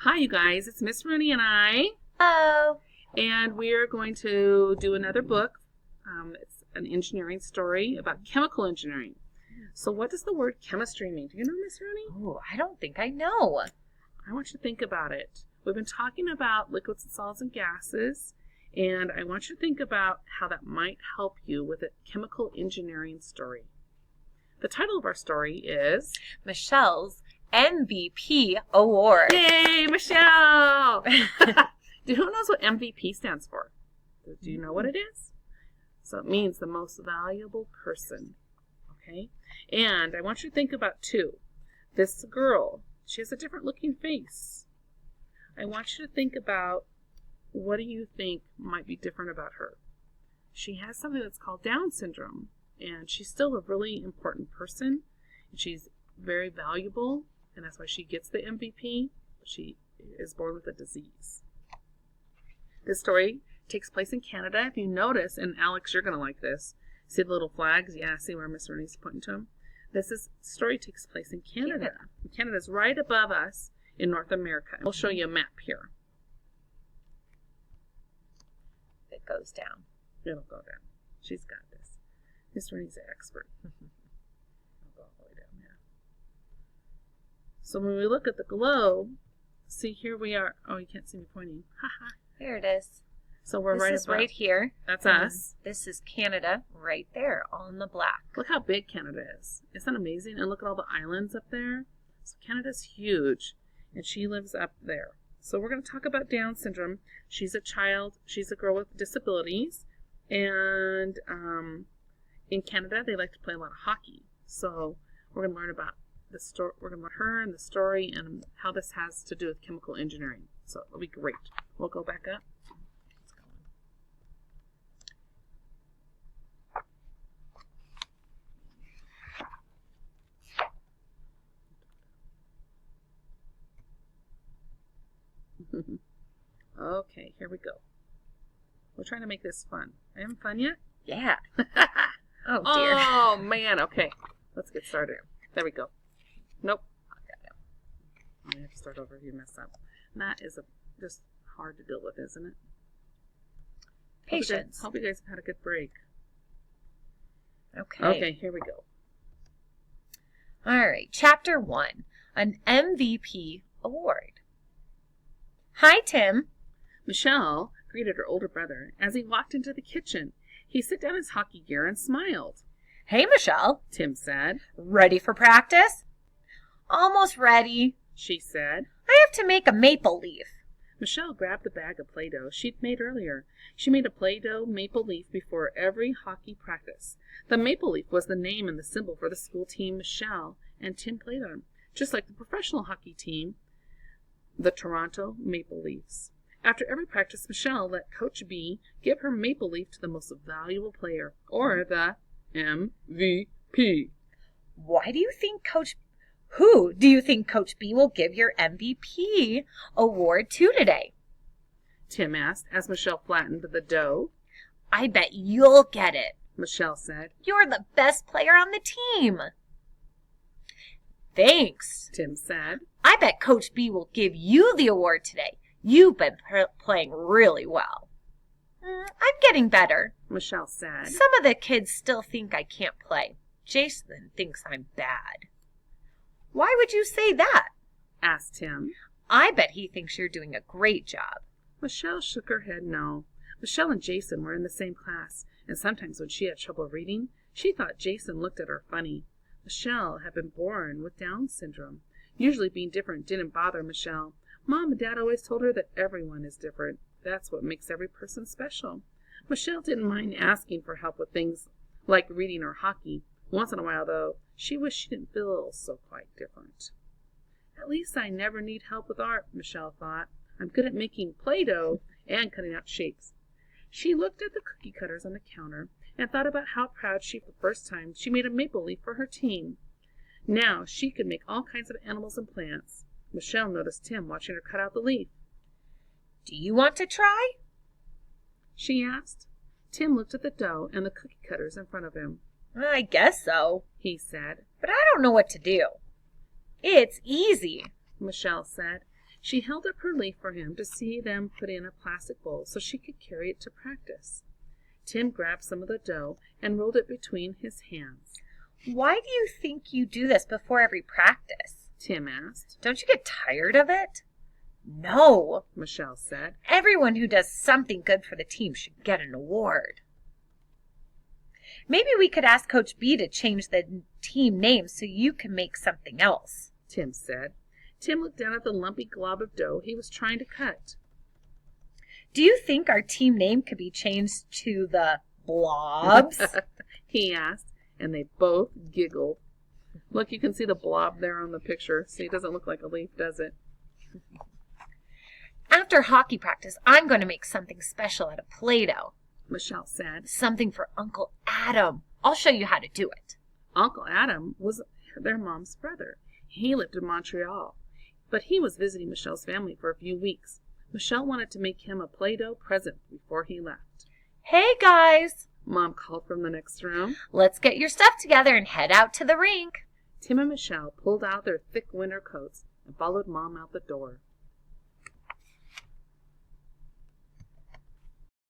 Hi, you guys. It's Miss Rooney and I. Oh. And we're going to do another book. It's an engineering story about chemical engineering. So what does the word chemistry mean? Do you know, Miss Rooney? Oh, I don't think I know. I want you to think about it. We've been talking about liquids and solids and gases, and I want you to think about how that might help you with a chemical engineering story. The title of our story is Michelle's MVP Award. Yay, Michelle! Who knows what MVP stands for? Do you know what it is? So it means the most valuable person. Okay? And I want you to think about two. This girl, she has a different looking face. I want you to think about, what do you think might be different about her? She has something that's called Down syndrome, and she's still a really important person, and she's very valuable, and that's why she gets the MVP. She is born with a disease. This story takes place in Canada. If you notice, and Alex, you're going to like this. See the little flags? Yeah, see where Miss Rooney's pointing to them? This story takes place in Canada. Canada's right above us in North America. We'll show you a map here. It goes down. It'll go down. She's got this. Miss Rooney's an expert. I'll go all the way down there. So when we look at the globe, see here we are. Oh, you can't see me pointing. Haha. There it is. So we're This is right here. That's us. This is Canada right there on the black. Look how big Canada is. Isn't that amazing? And look at all the islands up there. So Canada's huge, and she lives up there. So we're going to talk about Down syndrome. She's a child. She's a girl with disabilities, and in Canada they like to play a lot of hockey. So we're going to learn about the story. We're going to learn her and the story and how this has to do with chemical engineering. So it'll be great. We'll go back up. Okay, here we go. We're trying to make this fun. Are you having fun yet? Yeah. Oh, dear. Oh, man. Okay, let's get started. There we go. Nope. I have to start over if you mess up. That is just hard to deal with, isn't it? Patience. Hope you guys have had a good break. Okay. Okay, here we go. All right. Chapter 1. An MVP Award. Hi, Tim. Michelle greeted her older brother as he walked into the kitchen. He set down his hockey gear and smiled. Hey, Michelle. Tim said. Ready for practice? Almost ready, she said. I have to make a maple leaf. Michelle grabbed the bag of Play-Doh she'd made earlier. She made a Play-Doh maple leaf before every hockey practice. The maple leaf was the name and the symbol for the school team Michelle and Tim played on, just like the professional hockey team, the Toronto Maple Leafs. After every practice, Michelle let Coach B give her maple leaf to the most valuable player, or the MVP. Who do you think Coach B will give your MVP award to today? Tim asked as Michelle flattened the dough. I bet you'll get it, Michelle said. You're the best player on the team. Thanks, Tim said. I bet Coach B will give you the award today. You've been playing really well. I'm getting better, Michelle said. Some of the kids still think I can't play. Jason thinks I'm bad. Why would you say that? Asked Tim. I bet he thinks you're doing a great job. Michelle shook her head no. Michelle and Jason were in the same class, and sometimes when she had trouble reading, she thought Jason looked at her funny. Michelle had been born with Down syndrome. Usually being different didn't bother Michelle. Mom and Dad always told her that everyone is different. That's what makes every person special. Michelle didn't mind asking for help with things like reading or hockey. Once in a while, though, she wished she didn't feel so quite different. At least I never need help with art, Michelle thought. I'm good at making Play-Doh and cutting out shapes. She looked at the cookie cutters on the counter and thought about how proud for the first time she made a maple leaf for her team. Now she could make all kinds of animals and plants. Michelle noticed Tim watching her cut out the leaf. Do you want to try? She asked. Tim looked at the dough and the cookie cutters in front of him. I guess so, he said. But I don't know what to do. It's easy, Michelle said. She held up her leaf for him to see them put in a plastic bowl so she could carry it to practice. Tim grabbed some of the dough and rolled it between his hands. Why do you think you do this before every practice? Tim asked. Don't you get tired of it? No, Michelle said. everyone who does something good for the team should get an award. Maybe we could ask Coach B to change the team name so you can make something else, Tim said. Tim looked down at the lumpy glob of dough he was trying to cut. Do you think our team name could be changed to the Blobs? He asked, and they both giggled. Look, you can see the blob there on the picture. See, it doesn't look like a leaf, does it? After hockey practice, I'm going to make something special out of Play-Doh. Michelle said. Something for Uncle Adam. I'll show you how to do it. Uncle Adam was their mom's brother. He lived in Montreal, but he was visiting Michelle's family for a few weeks. Michelle wanted to make him a Play-Doh present before he left. Hey, guys. Mom called from the next room. Let's get your stuff together and head out to the rink. Tim and Michelle pulled out their thick winter coats and followed Mom out the door.